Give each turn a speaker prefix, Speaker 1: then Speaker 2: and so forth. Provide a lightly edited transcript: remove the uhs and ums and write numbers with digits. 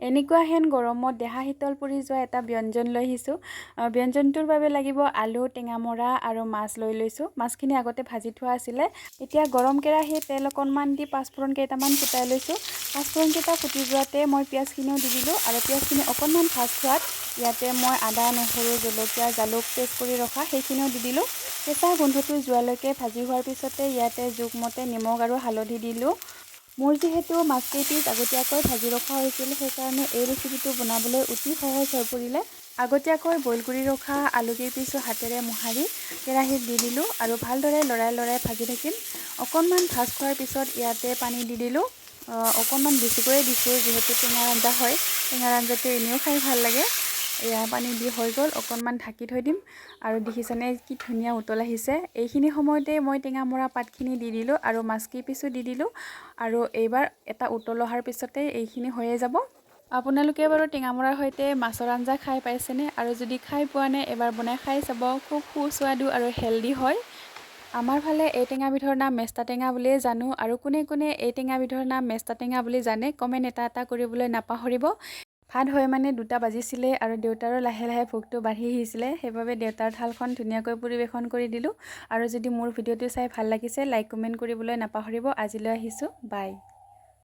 Speaker 1: এনেকুৱা হেন গৰমত দেহা শীতল পৰি যোৱা এটা ব্যঞ্জন লৈ আহিছোঁ। ব্যঞ্জনটোৰ বাবে লাগিব আলু, টেঙামৰা আৰু মাছ লৈ লৈছোঁ। মাছখিনি আগতে ভাজি থোৱা আছিলে। এতিয়া গৰম কেৰাহীত তেল অকণমান দি পাঁচফোৰণ কেইটামান ফুটাই লৈছোঁ। পাঁচফোৰণকেইটা ফুটি যোৱাতে মই পিঁয়াজখিনিও দি দিলোঁ আৰু পিঁয়াজখিনি অকণমান ভাজ খোৱাত ইয়াতে মই আদা, নহৰু, জলকীয়া, জালুক পেষ্ট কৰি ৰখা সেইখিনিও দি দিলোঁ। কেঁচা গোন্ধটো যোৱালৈকে ভাজি হোৱাৰ পিছতে ইয়াতে জোখমতে নিমখ আৰু হালধি দিলোঁ। মোৰ যিহেতু মাছকেইপিচ আগতীয়াকৈ ভাজি ৰখা হৈছিল, সেইকাৰণে এই ৰেচিপিটো বনাবলৈ অতি সহজ হৈ পৰিলে। আগতীয়াকৈ বইল কৰি ৰখা আলুকেইপিচো হাতেৰে মোহাৰি কেৰাহীত দি দিলোঁ আৰু ভালদৰে লৰাই ভাজি থাকিম। অকণমান ভাজ খোৱাৰ পিছত ইয়াতে পানী দি দিলোঁ। অকণমান বেছিকৈয়ে দিছোঁ, যিহেতু টেঙাৰ আঞ্জা হয়। টেঙাৰ আঞ্জাটো এনেও খাই ভাল লাগে। এয়া পানী দি হৈ গ'ল, অকণমান ঢাকি থৈ দিম আৰু দেখিছেনে কি ধুনীয়া উতল আহিছে। এইখিনি সময়তে মই টেঙামৰা পাতখিনি দি দিলোঁ আৰু মাছকেইপিচো দি দিলোঁ আৰু এইবাৰ এটা উতল অহাৰ পিছতে এইখিনি হৈয়ে যাব। আপোনালোকে বাৰু টেঙামৰাৰ সৈতে মাছৰ আঞ্জা খাই পাইছেনে? আৰু যদি খাই পোৱা নাই এবাৰ বনাই খাই চাব, খুব সুস্বাদু আৰু হেল্ডি হয়। আমাৰ ফালে এই টেঙাবিধৰ নাম মেষ্টা টেঙা বুলিয়ে জানো, আৰু কোনে কোনে এই টেঙাবিধৰ নাম মেষ্টা টেঙা বুলি জানে কমেণ্ট এটা কৰিবলৈ নাপাহৰিব। ভাত হয় মানে 2টা বাজিছিলে আৰু দেউতাৰো লাহে লাহে ভোকটো বাঢ়ি আহিছিলে। সেইবাবে দেউতাৰ থালখন ধুনীয়াকৈ পৰিৱেশন কৰি দিলোঁ। আৰু যদি মোৰ ভিডিঅ'টো চাই ভাল লাগিছে, লাইক কমেণ্ট কৰিবলৈ নাপাহৰিব। আজিলৈ আহিছোঁ, বাই।